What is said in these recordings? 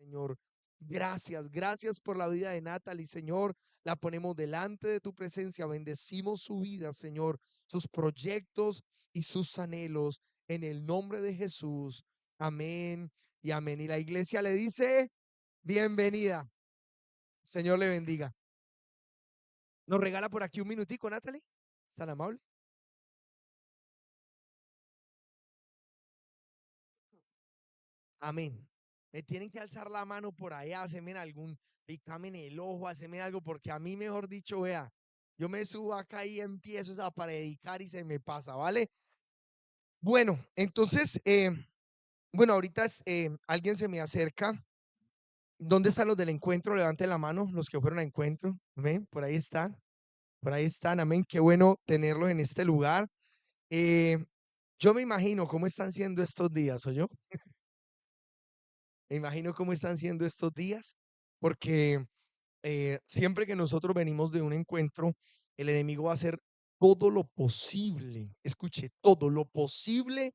Señor. Gracias, gracias por la vida de Natalie, Señor. La ponemos delante de tu presencia. Bendecimos su vida, Señor, sus proyectos y sus anhelos en el nombre de Jesús. Amén y amén. Y la iglesia le dice, bienvenida. Señor le bendiga. Nos regala por aquí un minutico, Natalie. ¿Es tan amable? Amén. Me tienen que alzar la mano por allá, hacerme algún picame en el ojo, hacerme algo, porque a mí, mejor dicho, vea, yo me subo acá y empiezo a predicar y se me pasa, ¿vale? Bueno, entonces, bueno, ahorita alguien se me acerca. ¿Dónde están los del encuentro? Levanten la mano, los que fueron a encuentro. Amén. Por ahí están. Por ahí están. Amén. Qué bueno tenerlos en este lugar. Eh, yo me imagino cómo están siendo estos días, ¿o yo? Me imagino cómo están siendo estos días, porque siempre que nosotros venimos de un encuentro, el enemigo va a hacer todo lo posible, escuche, todo lo posible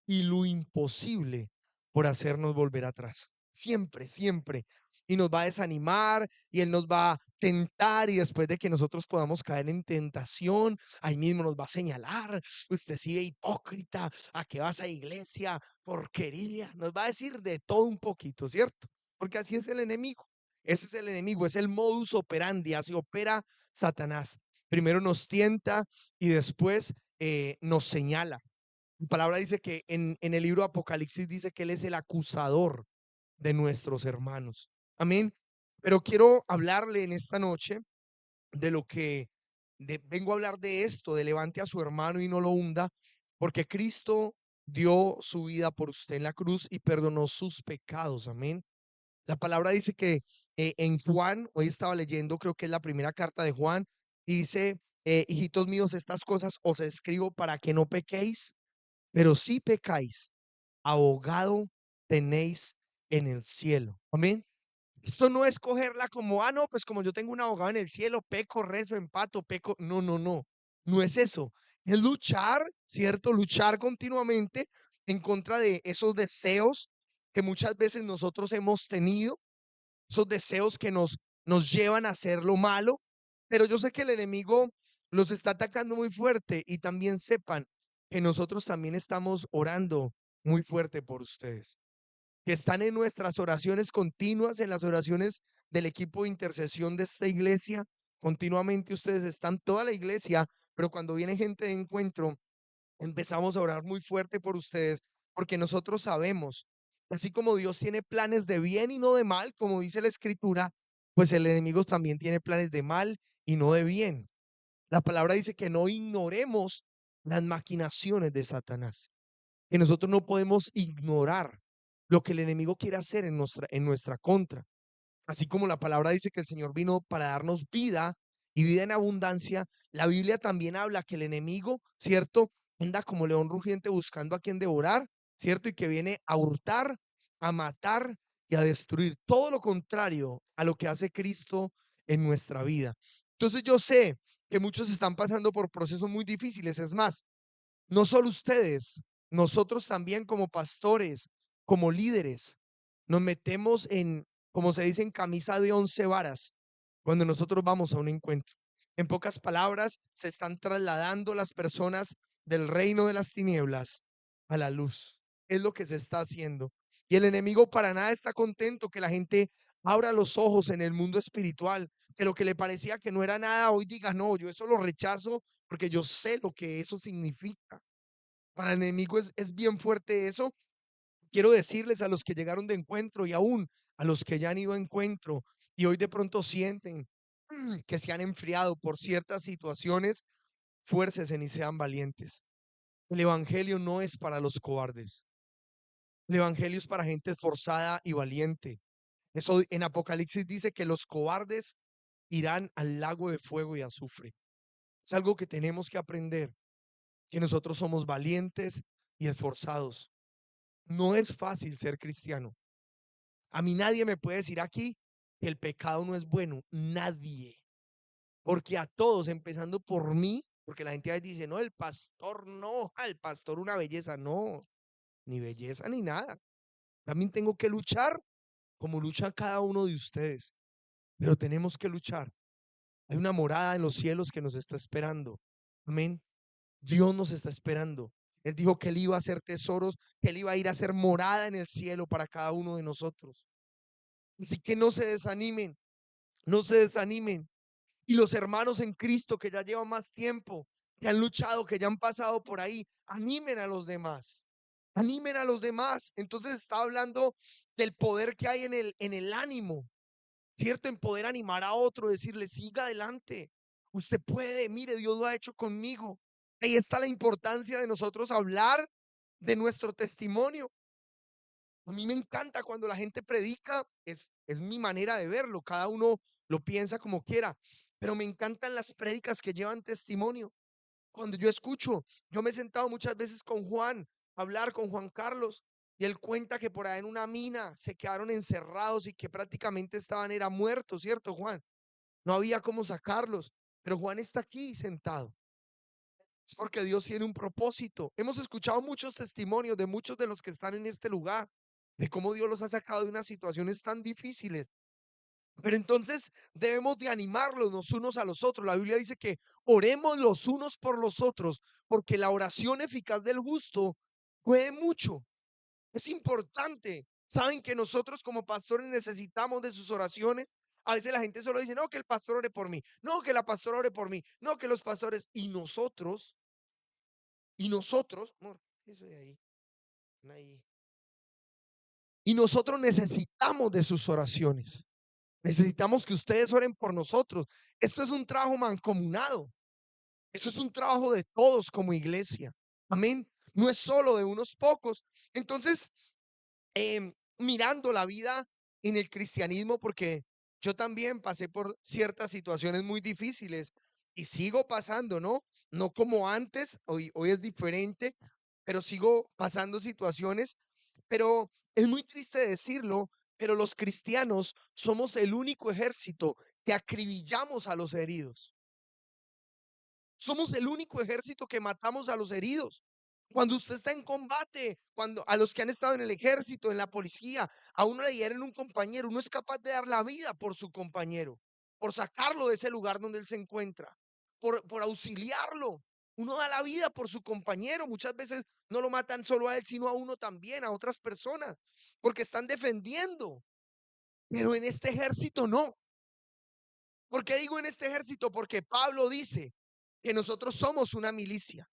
y lo imposible por hacernos volver atrás. Siempre, siempre. Y nos va a desanimar y él nos va a tentar y después de que nosotros podamos caer en tentación, ahí mismo nos va a señalar, usted sigue hipócrita, ¿a qué vas a iglesia? Porquería. Nos va a decir de todo un poquito, ¿cierto? Porque así es el enemigo. Ese es el enemigo, es el modus operandi, así opera Satanás. Primero nos tienta y después nos señala. La palabra dice que en el libro de Apocalipsis dice que Él es el acusador de nuestros hermanos. Amén. Pero quiero hablarle en esta noche de lo que vengo a hablar de esto, de levante a su hermano y no lo hunda, porque Cristo dio su vida por usted en la cruz y perdonó sus pecados. Amén. La palabra dice que en Juan, hoy estaba leyendo, creo que es la primera carta de Juan, dice, hijitos míos, estas cosas os escribo para que no pequéis, pero si pecáis, abogado tenéis en el cielo. Amén. Esto no es cogerla como, no, pues como yo tengo un abogado en el cielo, peco, rezo, empato, peco. No, no, no. No es eso. Es luchar, ¿cierto? Luchar continuamente en contra de esos deseos que muchas veces nosotros hemos tenido, esos deseos que nos llevan a hacer lo malo. Pero yo sé que el enemigo los está atacando muy fuerte y también sepan que nosotros también estamos orando muy fuerte por ustedes, que están en nuestras oraciones continuas, en las oraciones del equipo de intercesión de esta iglesia. Continuamente ustedes están, toda la iglesia, pero cuando viene gente de encuentro, empezamos a orar muy fuerte por ustedes, porque nosotros sabemos, así como Dios tiene planes de bien y no de mal, como dice la escritura, pues el enemigo también tiene planes de mal y no de bien. La palabra dice que no ignoremos las maquinaciones de Satanás, que nosotros no podemos ignorar lo que el enemigo quiere hacer en nuestra contra. Así como la palabra dice que el Señor vino para darnos vida y vida en abundancia, la Biblia también habla que el enemigo, ¿cierto? Anda como león rugiente buscando a quien devorar, ¿cierto? Y que viene a hurtar, a matar y a destruir. Todo lo contrario a lo que hace Cristo en nuestra vida. Entonces yo sé que muchos están pasando por procesos muy difíciles. Es más, no solo ustedes, nosotros también como pastores, como líderes, nos metemos en, como se dice, en camisa de 11 varas cuando nosotros vamos a un encuentro. En pocas palabras, se están trasladando las personas del reino de las tinieblas a la luz. Es lo que se está haciendo. Y el enemigo para nada está contento que la gente abra los ojos en el mundo espiritual, que lo que le parecía que no era nada, hoy diga, no, yo eso lo rechazo porque yo sé lo que eso significa. Para el enemigo es bien fuerte eso. Quiero decirles a los que llegaron de encuentro y aún a los que ya han ido a encuentro y hoy de pronto sienten que se han enfriado por ciertas situaciones, fuércesen y sean valientes. El evangelio no es para los cobardes. El evangelio es para gente esforzada y valiente. Eso en Apocalipsis dice que los cobardes irán al lago de fuego y azufre. Es algo que tenemos que aprender, que nosotros somos valientes y esforzados. No es fácil ser cristiano. A mí nadie me puede decir aquí que el pecado no es bueno. Nadie. Porque a todos, empezando por mí, porque la gente a veces dice, no, el pastor no, el pastor una belleza. No, ni belleza ni nada. También tengo que luchar como lucha cada uno de ustedes, pero tenemos que luchar. Hay una morada en los cielos que nos está esperando. Amén. Dios nos está esperando. Él dijo que Él iba a hacer tesoros, que Él iba a ir a hacer morada en el cielo para cada uno de nosotros. Así que no se desanimen, no se desanimen. Y los hermanos en Cristo que ya llevan más tiempo, que han luchado, que ya han pasado por ahí, animen a los demás. Animen a los demás. Entonces está hablando del poder que hay en el ánimo, ¿cierto? En poder animar a otro, decirle, siga adelante. Usted puede, mire, Dios lo ha hecho conmigo. Ahí está la importancia de nosotros hablar de nuestro testimonio. A mí me encanta cuando la gente predica, es mi manera de verlo, cada uno lo piensa como quiera, pero me encantan las prédicas que llevan testimonio. Cuando yo escucho, yo me he sentado muchas veces con Juan, a hablar con Juan Carlos, y él cuenta que por ahí en una mina se quedaron encerrados y que prácticamente estaban era muertos, ¿cierto, Juan? No había cómo sacarlos, pero Juan está aquí sentado. Es porque Dios tiene un propósito. Hemos escuchado muchos testimonios de muchos de los que están en este lugar, de cómo Dios los ha sacado de unas situaciones tan difíciles. Pero entonces debemos de animarlos los unos a los otros. La Biblia dice que oremos los unos por los otros, porque la oración eficaz del justo puede mucho. Es importante. Saben que nosotros como pastores necesitamos de sus oraciones. A veces la gente solo dice, no, que el pastor ore por mí, no, que la pastora ore por mí, no, que los pastores. Y nosotros, amor, eso de ahí, ahí. Y nosotros necesitamos de sus oraciones. Necesitamos que ustedes oren por nosotros. Esto es un trabajo mancomunado. Eso es un trabajo de todos como iglesia. Amén. No es solo de unos pocos. Entonces, mirando la vida en el cristianismo, porque yo también pasé por ciertas situaciones muy difíciles y sigo pasando, ¿no? No como antes, hoy es diferente, pero sigo pasando situaciones, pero es muy triste decirlo, pero los cristianos somos el único ejército que acribillamos a los heridos. Somos el único ejército que matamos a los heridos. Cuando usted está en combate, cuando a los que han estado en el ejército, en la policía, a uno le hieren un compañero, uno es capaz de dar la vida por su compañero, por sacarlo de ese lugar donde él se encuentra, por auxiliarlo. Uno da la vida por su compañero. Muchas veces no lo matan solo a él, sino a uno también, a otras personas, porque están defendiendo. Pero en este ejército no. ¿Por qué digo en este ejército? Porque Pablo dice que nosotros somos una milicia,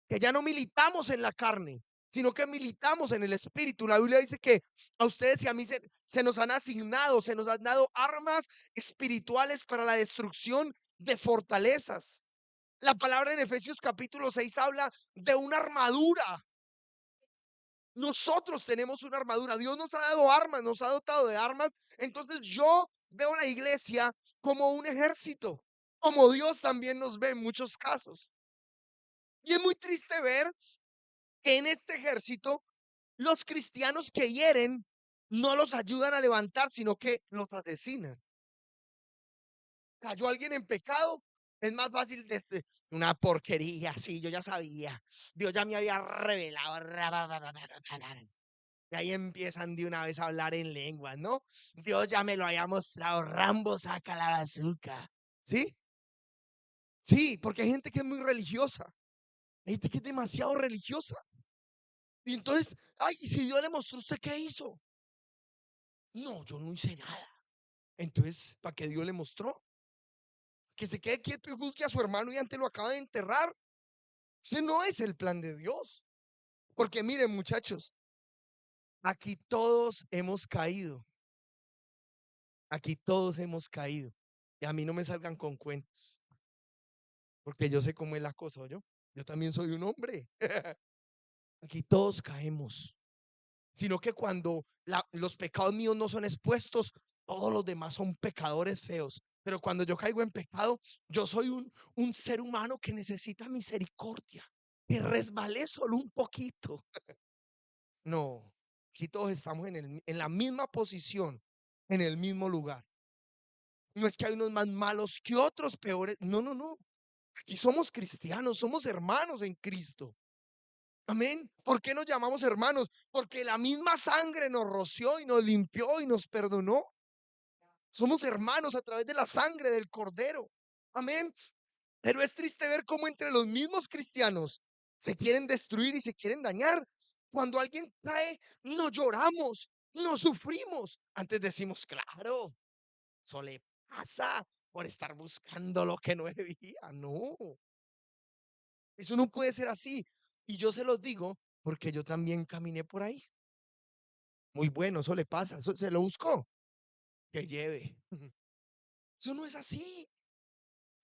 que ya no militamos en la carne, sino que militamos en el espíritu. La Biblia dice que a ustedes y a mí se nos han asignado, se nos han dado armas espirituales para la destrucción de fortalezas. La palabra en Efesios capítulo 6 habla de una armadura. Nosotros tenemos una armadura. Dios nos ha dado armas, nos ha dotado de armas. Entonces yo veo a la iglesia como un ejército, como Dios también nos ve en muchos casos. Y es muy triste ver que en este ejército los cristianos que hieren no los ayudan a levantar, sino que los asesinan. Cayó alguien en pecado, es más fácil desde una porquería, sí, yo ya sabía. Dios ya me había revelado. Y ahí empiezan de una vez a hablar en lenguas, ¿no? Dios ya me lo había mostrado. Rambo saca la bazooka. ¿Sí? Sí, porque hay gente que es muy religiosa. Hay gente que es demasiado religiosa. Y entonces, ay, ¿y si Dios le mostró a usted qué hizo? No, yo no hice nada. Entonces, ¿para qué Dios le mostró? Que se quede quieto y juzgue a su hermano y antes lo acaba de enterrar. Ese no es el plan de Dios. Porque miren, muchachos, aquí todos hemos caído. Aquí todos hemos caído. Y a mí no me salgan con cuentos, porque yo sé cómo es la cosa, yo. Yo también soy un hombre. Aquí todos caemos. Sino que cuando los pecados míos no son expuestos, todos los demás son pecadores feos. Pero cuando yo caigo en pecado, yo soy un ser humano que necesita misericordia, que resbalé solo un poquito. No, aquí todos estamos en la misma posición, en el mismo lugar. No es que hay unos más malos que otros, peores. No, no, no. Aquí somos cristianos, somos hermanos en Cristo. Amén. ¿Por qué nos llamamos hermanos? Porque la misma sangre nos roció y nos limpió y nos perdonó. Somos hermanos a través de la sangre del Cordero. Amén. Pero es triste ver cómo entre los mismos cristianos se quieren destruir y se quieren dañar. Cuando alguien cae, no lloramos, no sufrimos. Antes decimos, claro, eso le pasa por estar buscando lo que no debía. No, eso no puede ser así. Y yo se los digo porque yo también caminé por ahí. Muy bueno, eso le pasa, eso se lo buscó, que lleve. Eso no es así.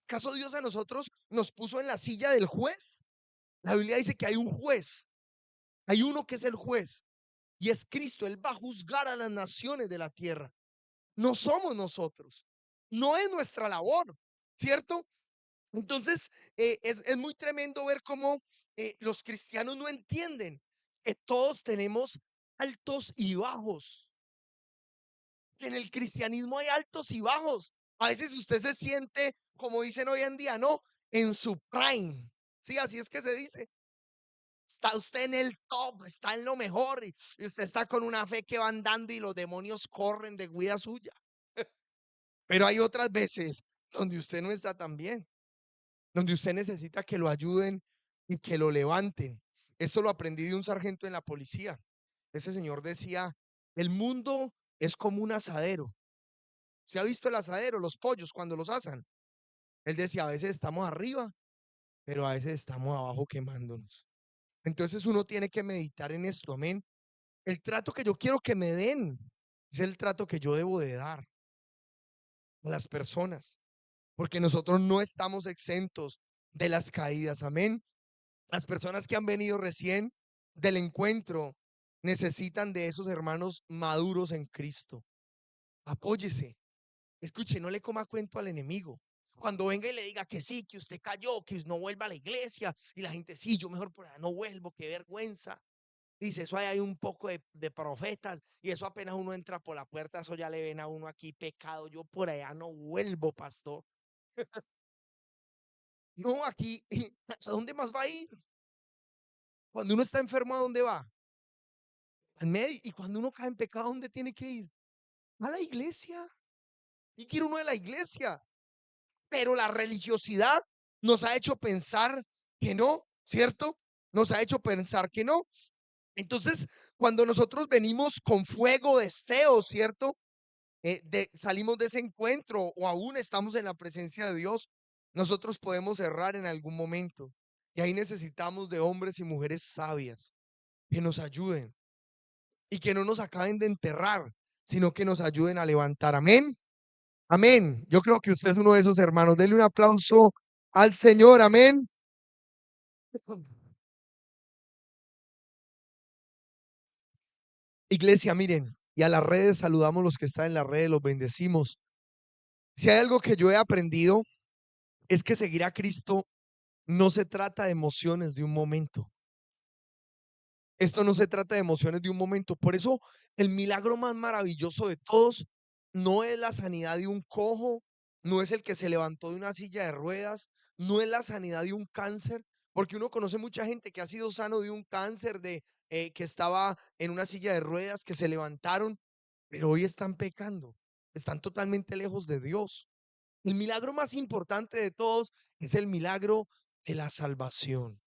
¿Acaso Dios a nosotros nos puso en la silla del juez? La Biblia dice que hay un juez, hay uno que es el juez y es Cristo. Él va a juzgar a las naciones de la tierra. No somos nosotros, no es nuestra labor, ¿cierto? Entonces, es muy tremendo ver cómo los cristianos no entienden que todos tenemos altos y bajos, que en el cristianismo hay altos y bajos. A veces usted se siente, como dicen hoy en día, no, en su prime. Sí, así es que se dice. Está usted en el top, está en lo mejor y usted está con una fe que va andando y los demonios corren de guía suya. Pero hay otras veces donde usted no está tan bien, donde usted necesita que lo ayuden y que lo levanten. Esto lo aprendí de un sargento en la policía. Ese señor decía, el mundo es como un asadero. ¿Se ha visto el asadero, los pollos cuando los asan? Él decía, a veces estamos arriba, pero a veces estamos abajo quemándonos. Entonces uno tiene que meditar en esto, amén. El trato que yo quiero que me den es el trato que yo debo de dar a las personas, porque nosotros no estamos exentos de las caídas, amén. Las personas que han venido recién del encuentro necesitan de esos hermanos maduros en Cristo. Apóyese, escuche, no le coma cuento al enemigo. Cuando venga y le diga que sí, que usted cayó, que no vuelva a la iglesia, y la gente, sí, yo mejor por allá no vuelvo, qué vergüenza. Dice, eso hay un poco de profetas y eso apenas uno entra por la puerta, eso ya le ven a uno aquí pecado. Yo por allá no vuelvo, pastor. No, aquí, ¿a dónde más va a ir? Cuando uno está enfermo, ¿a dónde va? Al medio. Y cuando uno cae en pecado, ¿a dónde tiene que ir? A la iglesia. Y quiere uno de la iglesia. Pero la religiosidad nos ha hecho pensar que no, ¿cierto? Nos ha hecho pensar que no. Entonces, cuando nosotros venimos con fuego, deseo, ¿cierto? Salimos de ese encuentro o aún estamos en la presencia de Dios, nosotros podemos errar en algún momento. Y ahí necesitamos de hombres y mujeres sabias que nos ayuden y que no nos acaben de enterrar, sino que nos ayuden a levantar. Amén. Amén. Yo creo que usted es uno de esos hermanos. Denle un aplauso al Señor. Amén. Iglesia, miren, y a las redes saludamos los que están en las redes, los bendecimos. Si hay algo que yo he aprendido es que seguir a Cristo no se trata de emociones de un momento. Esto no se trata de emociones de un momento. Por eso el milagro más maravilloso de todos no es la sanidad de un cojo, no es el que se levantó de una silla de ruedas, no es la sanidad de un cáncer, porque uno conoce mucha gente que ha sido sano de un cáncer, de que estaba en una silla de ruedas, que se levantaron, pero hoy están pecando, están totalmente lejos de Dios. El milagro más importante de todos es el milagro de la salvación.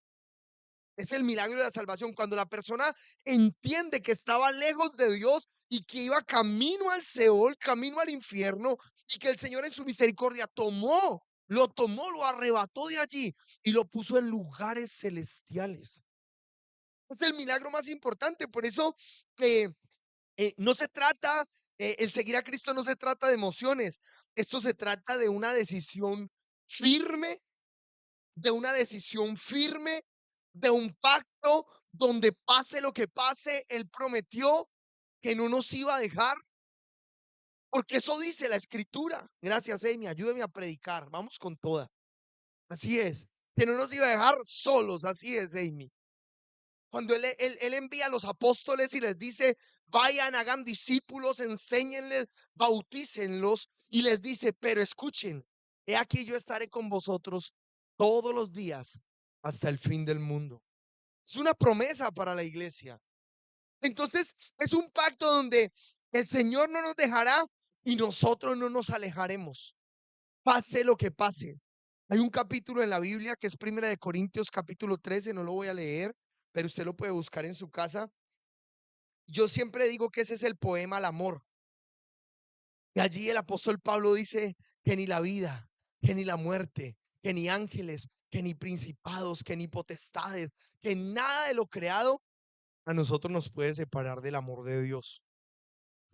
Es el milagro de la salvación. Cuando la persona entiende que estaba lejos de Dios y que iba camino al Seol, camino al infierno, y que el Señor en su misericordia tomó, lo arrebató de allí y lo puso en lugares celestiales. Es el milagro más importante. Por eso eh, no se trata, el seguir a Cristo no se trata de emociones. Esto se trata firme, de una decisión firme, de un pacto donde pase lo que pase, Él prometió que no nos iba a dejar, porque eso dice la escritura. Gracias, Amy, ayúdeme a predicar, vamos con toda. Así es, que no nos iba a dejar solos, así es, Amy. Cuando él envía a los apóstoles y les dice, vayan, hagan discípulos, enséñenles, bautícenlos, y les dice, pero escuchen, he aquí yo estaré con vosotros todos los días hasta el fin del mundo. Es una promesa para la iglesia. Entonces, es un pacto donde el Señor no nos dejará y nosotros no nos alejaremos, pase lo que pase. Hay un capítulo en la Biblia que es Primera de Corintios capítulo 13, no lo voy a leer, pero usted lo puede buscar en su casa. Yo siempre digo que ese es el poema al amor. Y allí el apóstol Pablo dice que ni la vida, que ni la muerte, que ni ángeles, que ni principados, que ni potestades, que nada de lo creado a nosotros nos puede separar del amor de Dios.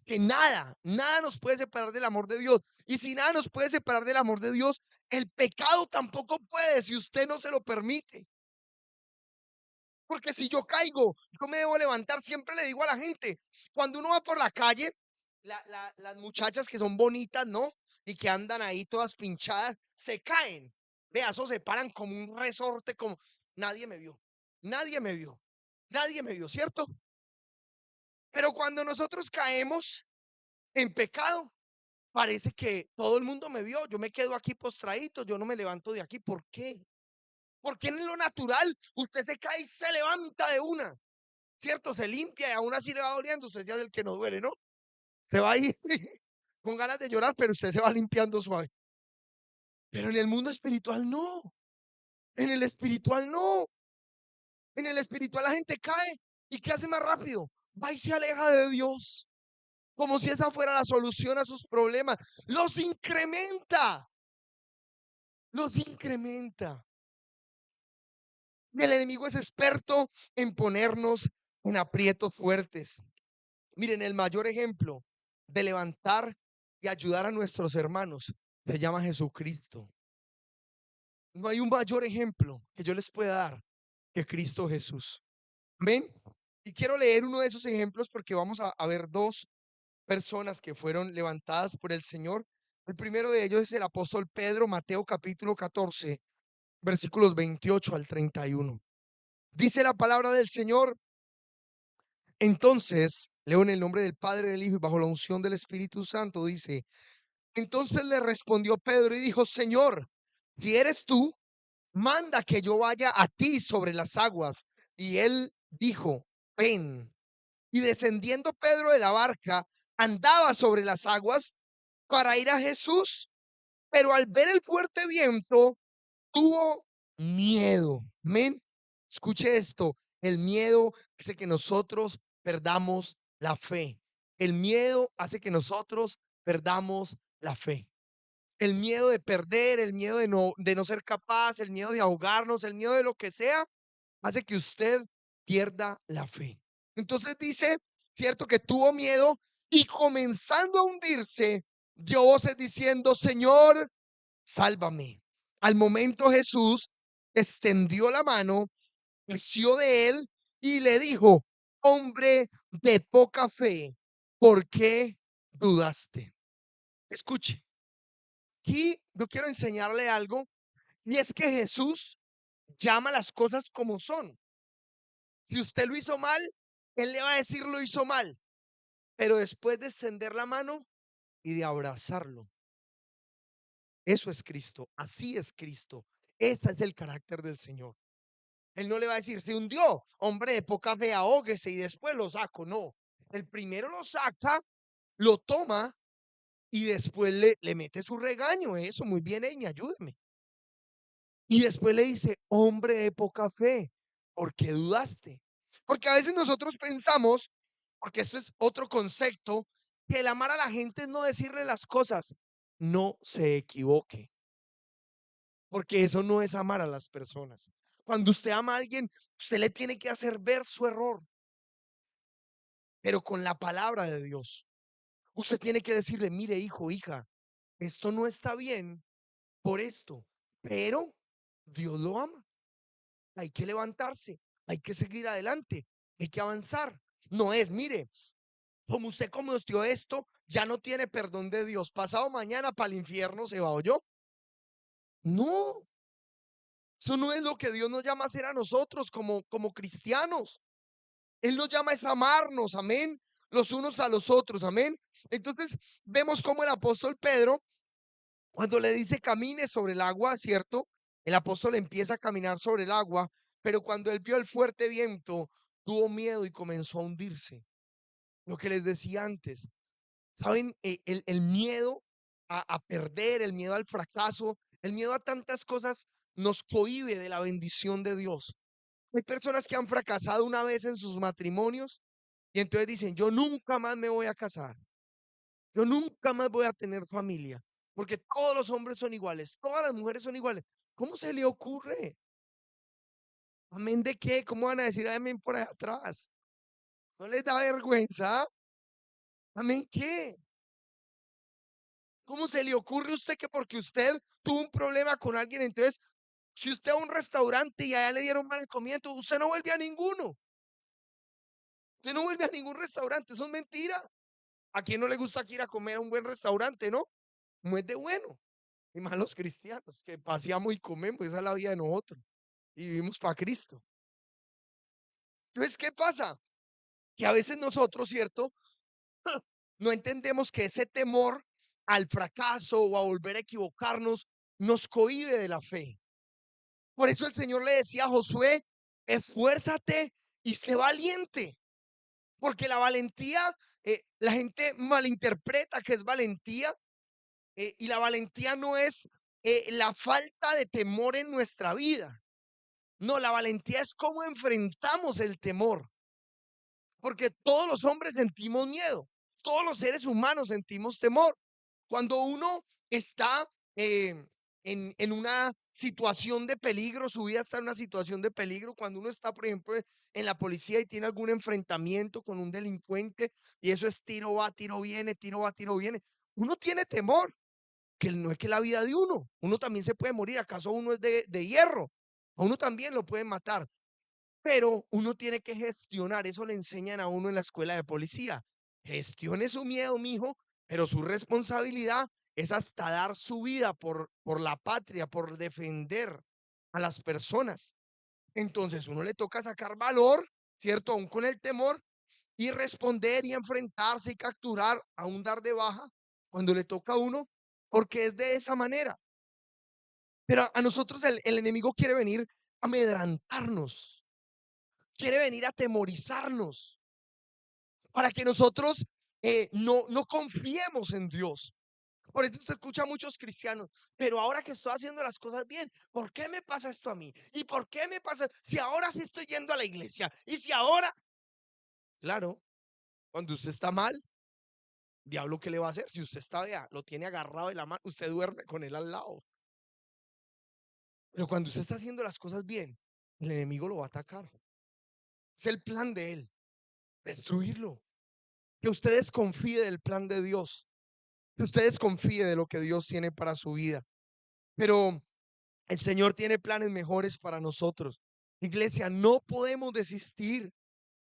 Que nada, nada nos puede separar del amor de Dios. Y si nada nos puede separar del amor de Dios, el pecado tampoco puede si usted no se lo permite. Porque si yo caigo, yo me debo levantar. Siempre le digo a la gente, cuando uno va por la calle, las muchachas que son bonitas, ¿no? Y que andan ahí todas pinchadas, se caen. Vea, eso se paran como un resorte, como nadie me vio, nadie me vio, nadie me vio, ¿cierto? Pero cuando nosotros caemos en pecado, parece que todo el mundo me vio. Yo me quedo aquí postradito, yo no me levanto de aquí. ¿Por qué? Porque en lo natural usted se cae y se levanta de una, ¿cierto? Se limpia y aún así le va doliendo. Usted sea el que no duele, ¿no? Se va ahí con ganas de llorar, pero usted se va limpiando suave. Pero en el mundo espiritual no. En el espiritual no. En el espiritual la gente cae. ¿Y qué hace más rápido? Va y se aleja de Dios. Como si esa fuera la solución a sus problemas. Los incrementa. Los incrementa. Y el enemigo es experto en ponernos en aprietos fuertes. Miren, el mayor ejemplo de levantar y ayudar a nuestros hermanos se llama Jesucristo. No hay un mayor ejemplo que yo les pueda dar que Cristo Jesús. ¿Ven? Y quiero leer uno de esos ejemplos porque vamos a ver dos personas que fueron levantadas por el Señor. El primero de ellos es el apóstol Pedro, Mateo capítulo 14, versículos 28 al 31. Dice la palabra del Señor. Entonces, leo en el nombre del Padre, del Hijo y bajo la unción del Espíritu Santo, dice, entonces le respondió Pedro y dijo, Señor, si eres tú, manda que yo vaya a ti sobre las aguas. Y él dijo, ven. Y descendiendo Pedro de la barca, andaba sobre las aguas para ir a Jesús, pero al ver el fuerte viento, tuvo miedo. Amén. Escuche esto. El miedo hace que nosotros perdamos la fe. El miedo hace que nosotros perdamos la fe. El miedo de perder, el miedo de no ser capaz, el miedo de ahogarnos, el miedo de lo que sea, hace que usted pierda la fe. Entonces dice, cierto, que tuvo miedo y comenzando a hundirse, dio voces diciendo, Señor, sálvame. Al momento Jesús extendió la mano, asió de él y le dijo, hombre de poca fe, ¿por qué dudaste? Escuche, aquí yo quiero enseñarle algo y es que Jesús llama las cosas como son. Si usted lo hizo mal, él le va a decir lo hizo mal, pero después de extender la mano y de abrazarlo. Eso es Cristo, así es Cristo. Ese es el carácter del Señor. Él no le va a decir, se hundió, hombre de poca fe, ahóguese y después lo saco. No, el primero lo saca, lo toma y después le mete su regaño. Eso, muy bien, Amy, ayúdeme. Y después le dice, hombre de poca fe, ¿por qué dudaste? Porque a veces nosotros pensamos, porque esto es otro concepto, que el amar a la gente es no decirle las cosas. No se equivoque, porque eso no es amar a las personas. Cuando usted ama a alguien, usted le tiene que hacer ver su error, pero con la palabra de Dios. Usted tiene que decirle, mire, hijo, hija, esto no está bien por esto, pero Dios lo ama. Hay que levantarse, hay que seguir adelante, hay que avanzar. No es, mire, como usted cometió esto, ya no tiene perdón de Dios. Pasado mañana para el infierno se va, ¿o yo? No, eso no es lo que Dios nos llama a hacer a nosotros como cristianos. Él nos llama a amarnos, amén, los unos a los otros, amén. Entonces vemos como el apóstol Pedro, cuando le dice camine sobre el agua, ¿cierto? El apóstol empieza a caminar sobre el agua, pero cuando él vio el fuerte viento, tuvo miedo y comenzó a hundirse. Lo que les decía antes, ¿saben? El miedo a perder, el miedo al fracaso, el miedo a tantas cosas nos cohíbe de la bendición de Dios. Hay personas que han fracasado una vez en sus matrimonios y entonces dicen, yo nunca más me voy a casar, yo nunca más voy a tener familia, porque todos los hombres son iguales, todas las mujeres son iguales. ¿Cómo se le ocurre? ¿Amén de qué? ¿Cómo van a decir amén por allá atrás? ¿No les da vergüenza? ¿Amén qué? ¿Cómo se le ocurre a usted que porque usted tuvo un problema con alguien, entonces, si usted va a un restaurante y allá le dieron mal comiendo, usted no vuelve a ninguno? Usted no vuelve a ningún restaurante, eso es mentira. ¿A quién no le gusta ir a comer a un buen restaurante, no? No es de bueno. Y más los cristianos, que paseamos y comemos, esa es la vida de nosotros. Y vivimos para Cristo. Entonces, ¿qué pasa? Que a veces nosotros, ¿cierto? No entendemos que ese temor al fracaso o a volver a equivocarnos nos cohíbe de la fe. Por eso el Señor le decía a Josué, esfuérzate y sé valiente, porque la valentía, la gente malinterpreta que es valentía, y la valentía no es la falta de temor en nuestra vida. No, la valentía es cómo enfrentamos el temor, porque todos los hombres sentimos miedo, todos los seres humanos sentimos temor. Cuando uno está en una situación de peligro, su vida está en una situación de peligro, cuando uno está, por ejemplo, en la policía y tiene algún enfrentamiento con un delincuente y eso es tiro va, tiro viene, tiro va, tiro viene, uno tiene temor, que no es que la vida de uno también se puede morir, acaso uno es de hierro, a uno también lo pueden matar, pero uno tiene que gestionar, eso le enseñan a uno en la escuela de policía. Gestione su miedo, mijo, pero su responsabilidad es hasta dar su vida por la patria, por defender a las personas. Entonces, uno le toca sacar valor, ¿cierto? Aún con el temor y responder y enfrentarse y capturar, aún dar de baja cuando le toca a uno, porque es de esa manera. Pero a nosotros el enemigo quiere venir a amedrantarnos, quiere venir a atemorizarnos para que nosotros no confiemos en Dios. Por eso se escucha a muchos cristianos, pero ahora que estoy haciendo las cosas bien, ¿por qué me pasa esto a mí? ¿Y por qué me pasa? Si ahora sí estoy yendo a la iglesia, y si ahora, claro, cuando usted está mal, diablo, ¿qué le va a hacer? Si usted está, vea, lo tiene agarrado de la mano, usted duerme con él al lado. Pero cuando usted está haciendo las cosas bien, el enemigo lo va a atacar. Es el plan de él, destruirlo. Que usted desconfíe del plan de Dios, que usted desconfíe de lo que Dios tiene para su vida. Pero el Señor tiene planes mejores para nosotros. Iglesia, no podemos desistir.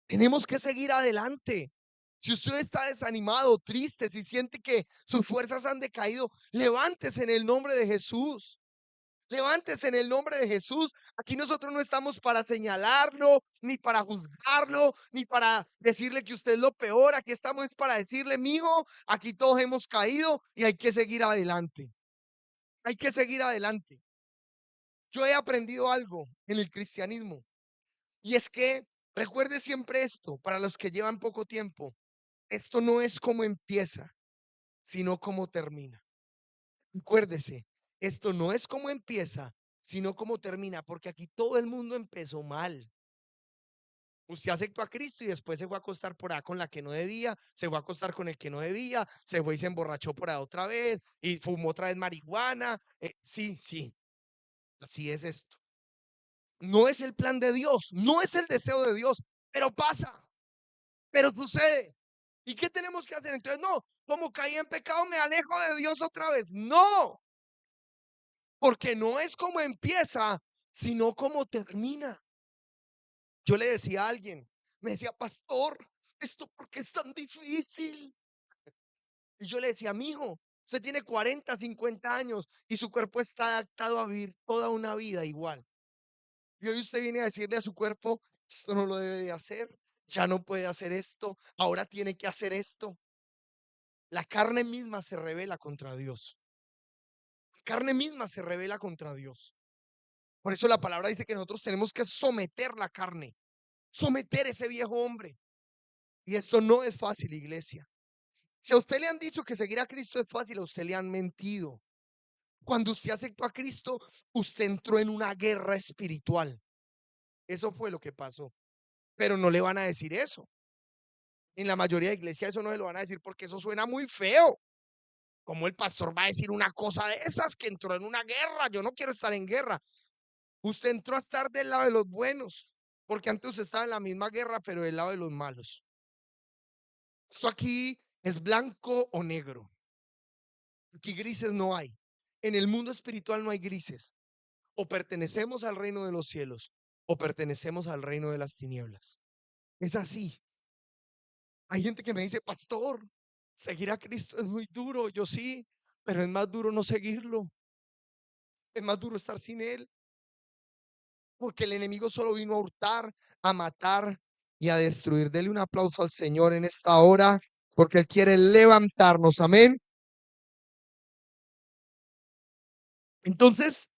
Tenemos que seguir adelante. Si usted está desanimado, triste, si siente que sus fuerzas han decaído, levántese en el nombre de Jesús. Levántese en el nombre de Jesús. Aquí nosotros no estamos para señalarlo, ni para juzgarlo, ni para decirle que usted es lo peor. Aquí estamos es para decirle, mijo, aquí todos hemos caído y hay que seguir adelante. Hay que seguir adelante. Yo he aprendido algo en el cristianismo y es que recuerde siempre esto, para los que llevan poco tiempo, esto no es como empieza, sino como termina. Acuérdese, esto no es como empieza, sino como termina, porque aquí todo el mundo empezó mal. Usted aceptó a Cristo y después se fue a acostar por ahí con la que no debía, se fue a acostar con el que no debía, se fue y se emborrachó por ahí otra vez y fumó otra vez marihuana. Sí, sí, así es esto. No es el plan de Dios, no es el deseo de Dios, pero pasa, pero sucede. ¿Y qué tenemos que hacer? Entonces, no, como caí en pecado, me alejo de Dios otra vez. No, porque no es como empieza, sino como termina. Yo le decía a alguien, me decía, pastor, ¿esto por qué es tan difícil? Y yo le decía, mijo, usted tiene 40, 50 años y su cuerpo está adaptado a vivir toda una vida igual. Y hoy usted viene a decirle a su cuerpo, esto no lo debe de hacer, ya no puede hacer esto, ahora tiene que hacer esto. La carne misma se revela contra Dios. La carne misma se revela contra Dios. Por eso la palabra dice que nosotros tenemos que someter la carne, someter ese viejo hombre. Y esto no es fácil, iglesia. Si a usted le han dicho que seguir a Cristo es fácil, a usted le han mentido. Cuando usted aceptó a Cristo, usted entró en una guerra espiritual. Eso fue lo que pasó. Pero no le van a decir eso. En la mayoría de iglesias eso no se lo van a decir porque eso suena muy feo. Como el pastor va a decir una cosa de esas que entró en una guerra? Yo no quiero estar en guerra. Usted entró a estar del lado de los buenos, porque antes usted estaba en la misma guerra, pero del lado de los malos. Esto aquí es blanco o negro. Aquí grises no hay. En el mundo espiritual no hay grises. O pertenecemos al reino de los cielos o pertenecemos al reino de las tinieblas. Es así. Hay gente que me dice, pastor, seguir a Cristo es muy duro. Yo sí, pero es más duro no seguirlo. Es más duro estar sin Él, porque el enemigo solo vino a hurtar, a matar y a destruir. Dele un aplauso al Señor en esta hora, porque Él quiere levantarnos. Amén. Entonces,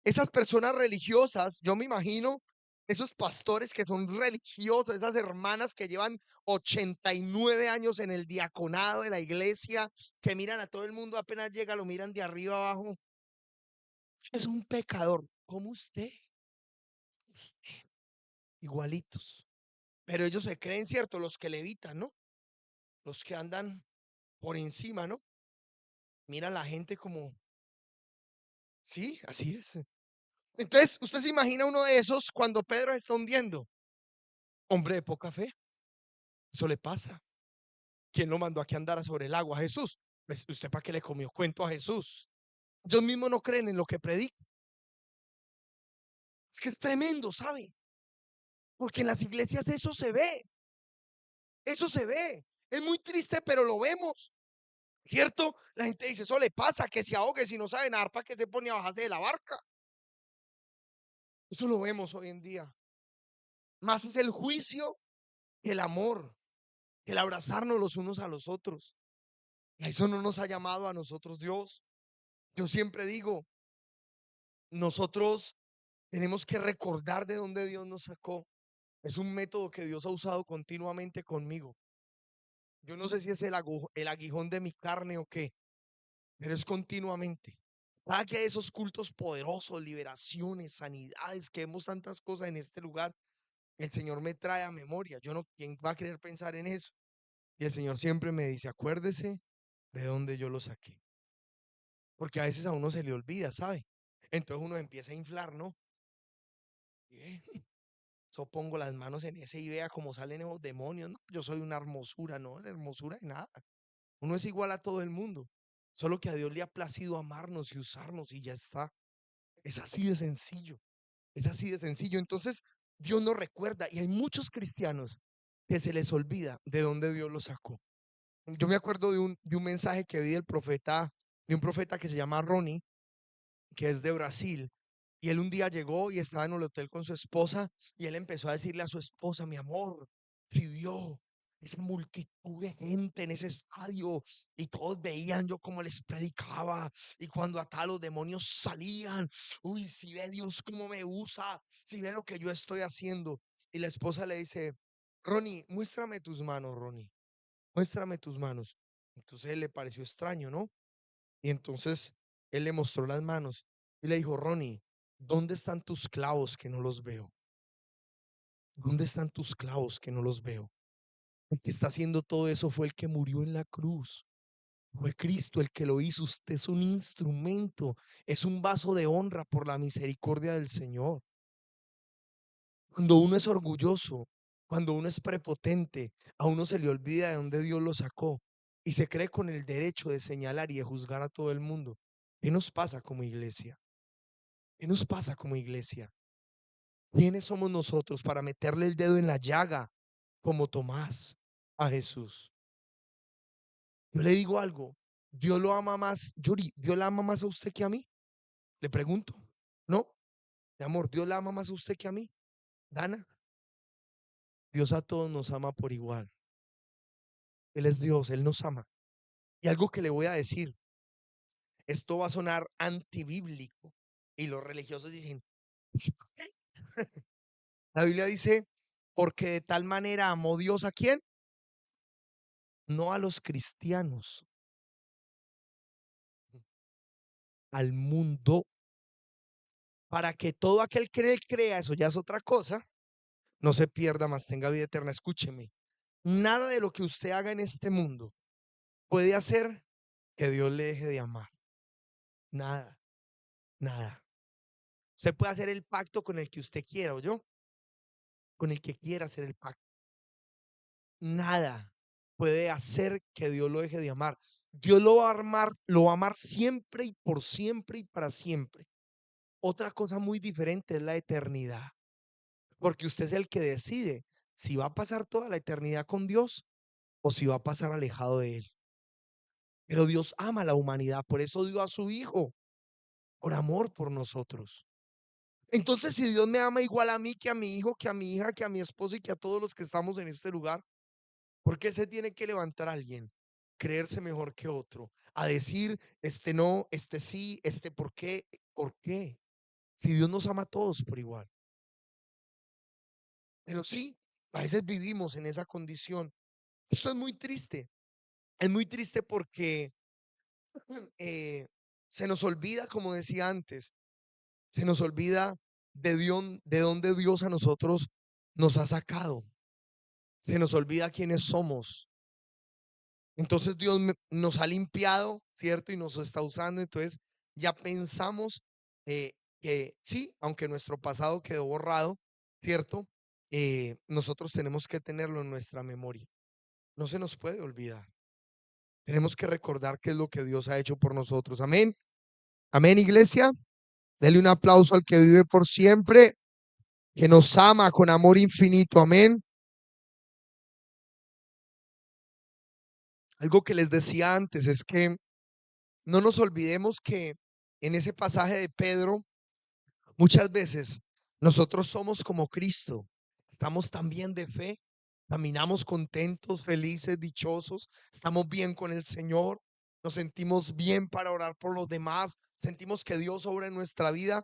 esas personas religiosas, yo me imagino esos pastores que son religiosos, esas hermanas que llevan 89 años en el diaconado de la iglesia, que miran a todo el mundo, apenas llega, lo miran de arriba abajo. Es un pecador, como usted, igualitos. Pero ellos se creen, cierto, los que levitan, ¿no? Los que andan por encima, ¿no? Miran a la gente como, sí, así es. Entonces, usted se imagina uno de esos cuando Pedro está hundiendo. Hombre de poca fe, eso le pasa. ¿Quién lo mandó a que andara sobre el agua? Jesús. Pues, ¿usted para qué le comió cuento a Jesús? Ellos mismos no creen en lo que predica. Es que es tremendo, ¿sabe? Porque en las iglesias eso se ve, eso se ve. Es muy triste, pero lo vemos, ¿cierto? La gente dice, eso le pasa, que se ahogue, si no sabe nadar, ¿para qué se pone a bajarse de la barca? Eso lo vemos hoy en día. Más es el juicio que el amor, el abrazarnos los unos a los otros. A eso no nos ha llamado a nosotros Dios. Yo siempre digo, nosotros tenemos que recordar de dónde Dios nos sacó. Es un método que Dios ha usado continuamente conmigo. Yo no sé si es el aguijón de mi carne o qué, pero es continuamente. Cada que hay esos cultos poderosos, liberaciones, sanidades, que vemos tantas cosas en este lugar, el Señor me trae a memoria. Yo no, ¿quién va a querer pensar en eso? Y el Señor siempre me dice, acuérdese de dónde yo lo saqué. Porque a veces a uno se le olvida, ¿sabe? Entonces uno empieza a inflar, ¿no? Bien. Yo pongo las manos en ese y vea cómo salen esos demonios. No, yo soy una hermosura, no, la hermosura de nada. Uno es igual a todo el mundo. Solo que a Dios le ha placido amarnos y usarnos y ya está. Es así de sencillo. Es así de sencillo. Entonces, Dios nos recuerda y hay muchos cristianos que se les olvida de dónde Dios los sacó. Yo me acuerdo de un mensaje que vi del profeta, de un profeta que se llama Ronnie, que es de Brasil. Y él un día llegó y estaba en el hotel con su esposa y él empezó a decirle a su esposa, mi amor, si vio esa multitud de gente en ese estadio y todos veían yo cómo les predicaba y cuando acá los demonios salían, uy, si ve Dios cómo me usa, si ve lo que yo estoy haciendo. Y la esposa le dice, Ronnie, muéstrame tus manos, Ronnie, muéstrame tus manos. Entonces él le pareció extraño, ¿no? Y entonces él le mostró las manos y le dijo, Ronnie, ¿dónde están tus clavos que no los veo? ¿Dónde están tus clavos que no los veo? El que está haciendo todo eso fue el que murió en la cruz. Fue Cristo el que lo hizo. Usted es un instrumento, es un vaso de honra por la misericordia del Señor. Cuando uno es orgulloso, cuando uno es prepotente, a uno se le olvida de dónde Dios lo sacó y se cree con el derecho de señalar y de juzgar a todo el mundo. ¿Qué nos pasa como iglesia? ¿Qué nos pasa como iglesia? ¿Quiénes somos nosotros para meterle el dedo en la llaga como Tomás a Jesús? Yo le digo algo, Dios lo ama más, Yuri, ¿Dios la ama más a usted que a mí? Le pregunto, ¿no? Mi amor, ¿Dios la ama más a usted que a mí? Dana, Dios a todos nos ama por igual. Él es Dios, Él nos ama. Y algo que le voy a decir, esto va a sonar antibíblico. Y los religiosos dicen, La Biblia dice, porque de tal manera amó Dios a quién, no a los cristianos, al mundo, para que todo aquel que en él crea, eso ya es otra cosa, no se pierda, más tenga vida eterna. Escúcheme, nada de lo que usted haga en este mundo puede hacer que Dios le deje de amar. Nada, nada. Usted puede hacer el pacto con el que usted quiera, o yo, con el que quiera hacer el pacto. Nada puede hacer que Dios lo deje de amar. Dios lo va a amar siempre y por siempre y para siempre. Otra cosa muy diferente es la eternidad, porque usted es el que decide si va a pasar toda la eternidad con Dios o si va a pasar alejado de Él. Pero Dios ama a la humanidad, por eso dio a su Hijo, por amor por nosotros. Entonces, si Dios me ama igual a mí, que a mi hijo, que a mi hija, que a mi esposo y que a todos los que estamos en este lugar, ¿por qué se tiene que levantar alguien? Creerse mejor que otro, a decir, este no, este sí, este por qué, ¿por qué? Si Dios nos ama a todos por igual. Pero sí, a veces vivimos en esa condición. Esto es muy triste porque eh, se nos olvida, como decía antes, se nos olvida de dónde Dios a nosotros nos ha sacado. Se nos olvida quiénes somos. Entonces Dios nos ha limpiado, ¿cierto? Y nos está usando. Entonces ya pensamos que sí, aunque nuestro pasado quedó borrado, ¿cierto? Nosotros tenemos que tenerlo en nuestra memoria. No se nos puede olvidar. Tenemos que recordar qué es lo que Dios ha hecho por nosotros. Amén. Amén, iglesia. Dele un aplauso al que vive por siempre, que nos ama con amor infinito. Amén. Algo que les decía antes es que no nos olvidemos que en ese pasaje de Pedro, muchas veces nosotros somos como Cristo, estamos también de fe, caminamos contentos, felices, dichosos, estamos bien con el Señor, nos sentimos bien para orar por los demás, sentimos que Dios obra en nuestra vida,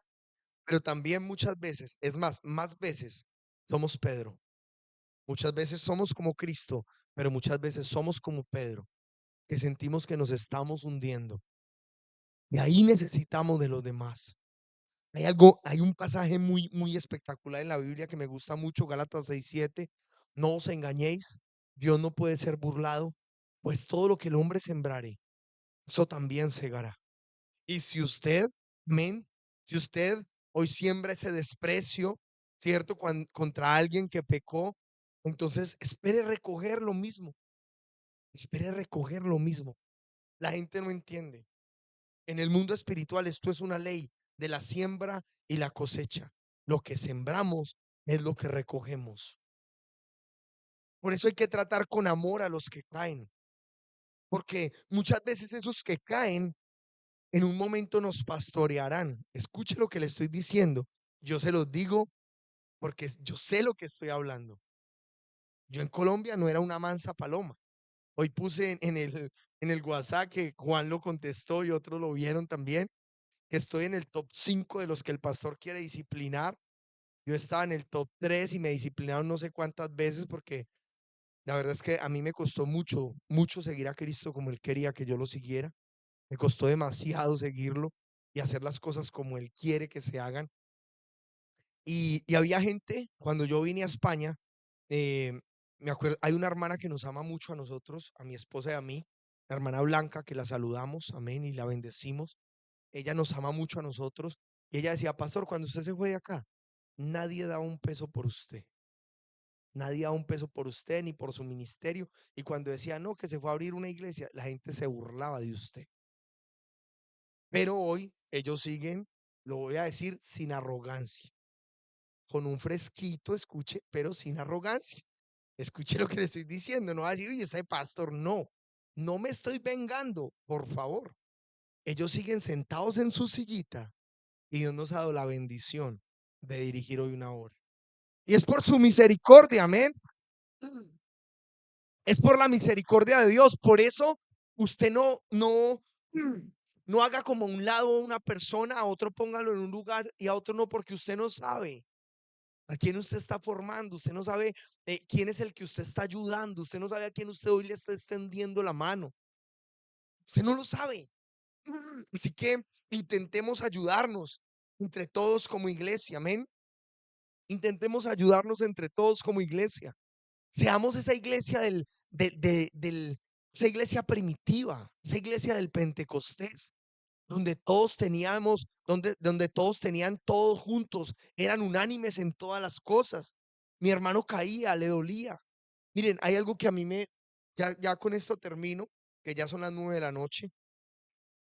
pero también muchas veces, es más veces somos Pedro, muchas veces somos como Cristo, pero muchas veces somos como Pedro, que sentimos que nos estamos hundiendo y ahí necesitamos de los demás. Hay un pasaje muy espectacular en la Biblia que me gusta mucho, Gálatas 6:7. No os engañéis, Dios no puede ser burlado, pues todo lo que el hombre sembrare, eso también segará. Y si usted, amén, si usted hoy siembra ese desprecio, ¿cierto? Contra alguien que pecó, entonces espere recoger lo mismo, espere recoger lo mismo. La gente no entiende. En el mundo espiritual esto es una ley de la siembra y la cosecha. Lo que sembramos es lo que recogemos. Por eso hay que tratar con amor a los que caen, porque muchas veces esos que caen en un momento nos pastorearán. Escuche lo que le estoy diciendo. Yo se los digo porque yo sé lo que estoy hablando. Yo en Colombia no era una mansa paloma. Hoy puse en el WhatsApp que Juan lo contestó y otros lo vieron también, que estoy en el top 5 de los que el pastor quiere disciplinar. Yo estaba en el top 3 y me disciplinaron no sé cuántas veces porque la verdad es que a mí me costó mucho seguir a Cristo como Él quería que yo lo siguiera. Me costó demasiado seguirlo y hacer las cosas como Él quiere que se hagan. Y había gente, cuando yo vine a España, eh, me acuerdo, hay una hermana que nos ama mucho a nosotros, a mi esposa y a mí, la hermana Blanca, que la saludamos, amén, y la bendecimos. Ella nos ama mucho a nosotros. Y ella decía, pastor, cuando usted se fue de acá, nadie da un peso por usted. Nadie da un peso por usted ni por su ministerio. Y cuando decía, no, que se fue a abrir una iglesia, la gente se burlaba de usted. Pero hoy ellos siguen, lo voy a decir, sin arrogancia, con un fresquito, escuche, pero sin arrogancia. Escuche lo que le estoy diciendo, no va a decir, oye, ese pastor, no, no me estoy vengando, por favor. Ellos siguen sentados en su sillita y Dios nos ha dado la bendición de dirigir hoy una hora. Y es por su misericordia, amén. Es por la misericordia de Dios. Por eso usted no, No haga como a un lado a una persona, a otro póngalo en un lugar y a otro no, porque usted no sabe a quién usted está formando, usted no sabe quién es el que usted está ayudando, usted no sabe a quién usted hoy le está extendiendo la mano, usted no lo sabe. Así que intentemos ayudarnos entre todos como iglesia, amén. Intentemos ayudarnos entre todos como iglesia. Seamos esa iglesia esa iglesia primitiva, esa iglesia del Pentecostés, donde todos teníamos, donde todos tenían todos juntos, eran unánimes en todas las cosas. Mi hermano caía, le dolía. Miren, hay algo que a mí ya con esto termino, que ya son las 9 de la noche,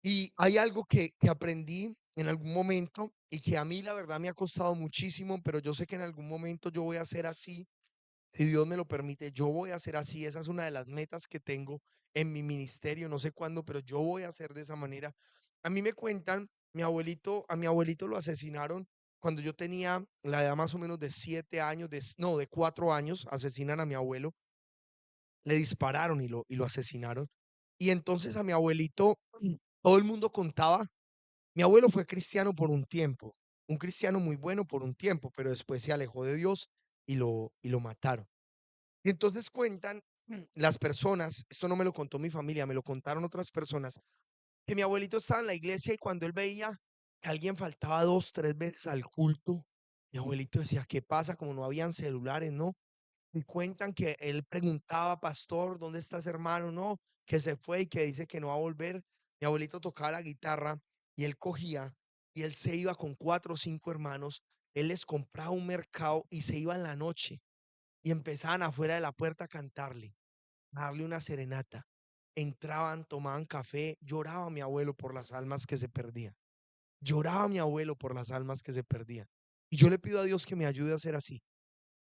y hay algo que aprendí en algún momento y que a mí la verdad me ha costado muchísimo, pero yo sé que en algún momento yo voy a ser así. Si Dios me lo permite, yo voy a hacer así. Esa es una de las metas que tengo en mi ministerio. No sé cuándo, pero yo voy a hacer de esa manera. A mí me cuentan, a mi abuelito lo asesinaron cuando yo tenía la edad más o menos de 7 años, no, de 4 años. Asesinan a mi abuelo, le dispararon y lo asesinaron. Y entonces a mi abuelito, todo el mundo contaba, mi abuelo fue cristiano por un tiempo, un cristiano muy bueno por un tiempo, pero después se alejó de Dios y lo mataron. Y entonces cuentan las personas, esto no me lo contó mi familia, me lo contaron otras personas, que mi abuelito estaba en la iglesia y cuando él veía que alguien faltaba 2, 3 veces al culto, mi abuelito decía, ¿qué pasa? Como no habían celulares, ¿no? Y cuentan que él preguntaba, pastor, ¿dónde estás, hermano? No, que se fue y que dice que no va a volver. Mi abuelito tocaba la guitarra y él cogía y él se iba con 4 o 5 hermanos. Él les compraba un mercado y se iba en la noche y empezaban afuera de la puerta a cantarle, a darle una serenata. Entraban, tomaban café, lloraba mi abuelo por las almas que se perdían. Lloraba mi abuelo por las almas que se perdían. Y yo le pido a Dios que me ayude a ser así,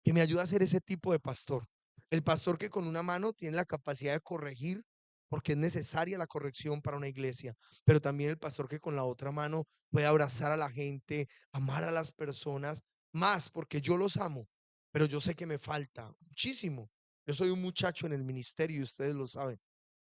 que me ayude a ser ese tipo de pastor. El pastor que con una mano tiene la capacidad de corregir, porque es necesaria la corrección para una iglesia, pero también el pastor que con la otra mano puede abrazar a la gente, amar a las personas, más porque yo los amo, pero yo sé que me falta muchísimo. Yo soy un muchacho en el ministerio y ustedes lo saben,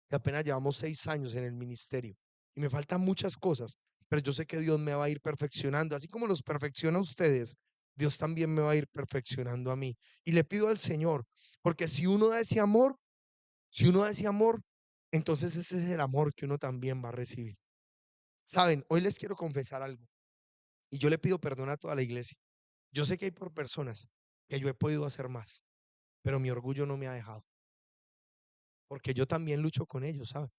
que apenas llevamos 6 años en el ministerio y me faltan muchas cosas, pero yo sé que Dios me va a ir perfeccionando, así como los perfecciona a ustedes. Dios también me va a ir perfeccionando a mí. Y le pido al Señor, porque si uno da ese amor, entonces ese es el amor que uno también va a recibir. Saben, hoy les quiero confesar algo y yo le pido perdón a toda la iglesia. Yo sé que hay por personas que yo he podido hacer más, pero mi orgullo no me ha dejado, porque yo también lucho con ellos, ¿saben?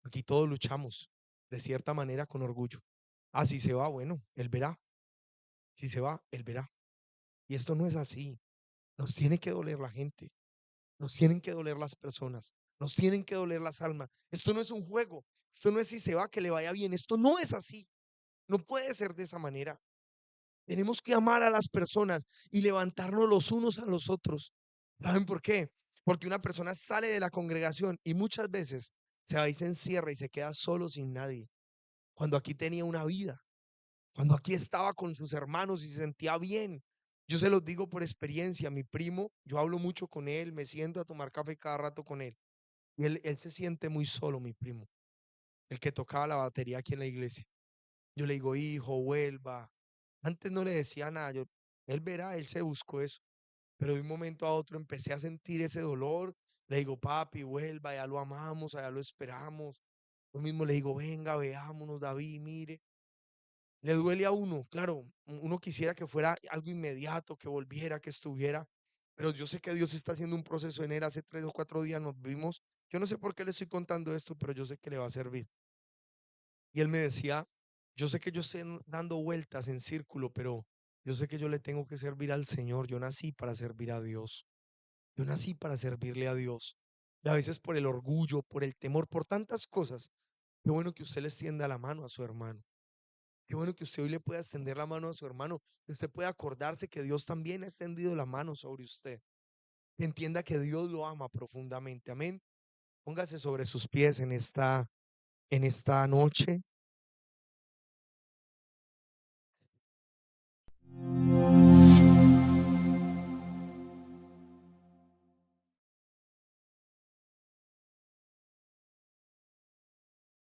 Aquí todos luchamos de cierta manera con orgullo. Ah, si se va, bueno, él verá. Si se va, él verá. Y esto no es así. Nos tiene que doler la gente. Nos tienen que doler las personas. Nos tienen que doler las almas. Esto no es un juego. Esto no es si se va que le vaya bien. Esto no es así. No puede ser de esa manera. Tenemos que amar a las personas y levantarnos los unos a los otros. ¿Saben por qué? Porque una persona sale de la congregación y muchas veces se va y se encierra y se queda solo sin nadie, cuando aquí tenía una vida, cuando aquí estaba con sus hermanos y se sentía bien. Yo se los digo por experiencia, mi primo, yo hablo mucho con él, me siento a tomar café cada rato con él. Y él se siente muy solo, mi primo, el que tocaba la batería aquí en la iglesia. Yo le digo, hijo, vuelva. Antes no le decía nada, él verá, él se buscó eso. Pero de un momento a otro empecé a sentir ese dolor. Le digo, papi, vuelva, ya lo amamos, allá lo esperamos. Lo mismo le digo, venga, veámonos, David, mire. Le duele a uno, claro, uno quisiera que fuera algo inmediato, que volviera, que estuviera, pero yo sé que Dios está haciendo un proceso en él. Hace 3 o 4 días nos vimos. Yo no sé por qué le estoy contando esto, pero yo sé que le va a servir. Y él me decía, yo sé que yo estoy dando vueltas en círculo, pero yo sé que yo le tengo que servir al Señor. Yo nací para servir a Dios. Yo nací para servirle a Dios. Y a veces por el orgullo, por el temor, por tantas cosas. Qué bueno que usted le extienda la mano a su hermano. Qué bueno que usted hoy le pueda extender la mano a su hermano. Que usted pueda acordarse que Dios también ha extendido la mano sobre usted. Que entienda que Dios lo ama profundamente. Amén. Póngase sobre sus pies en esta noche.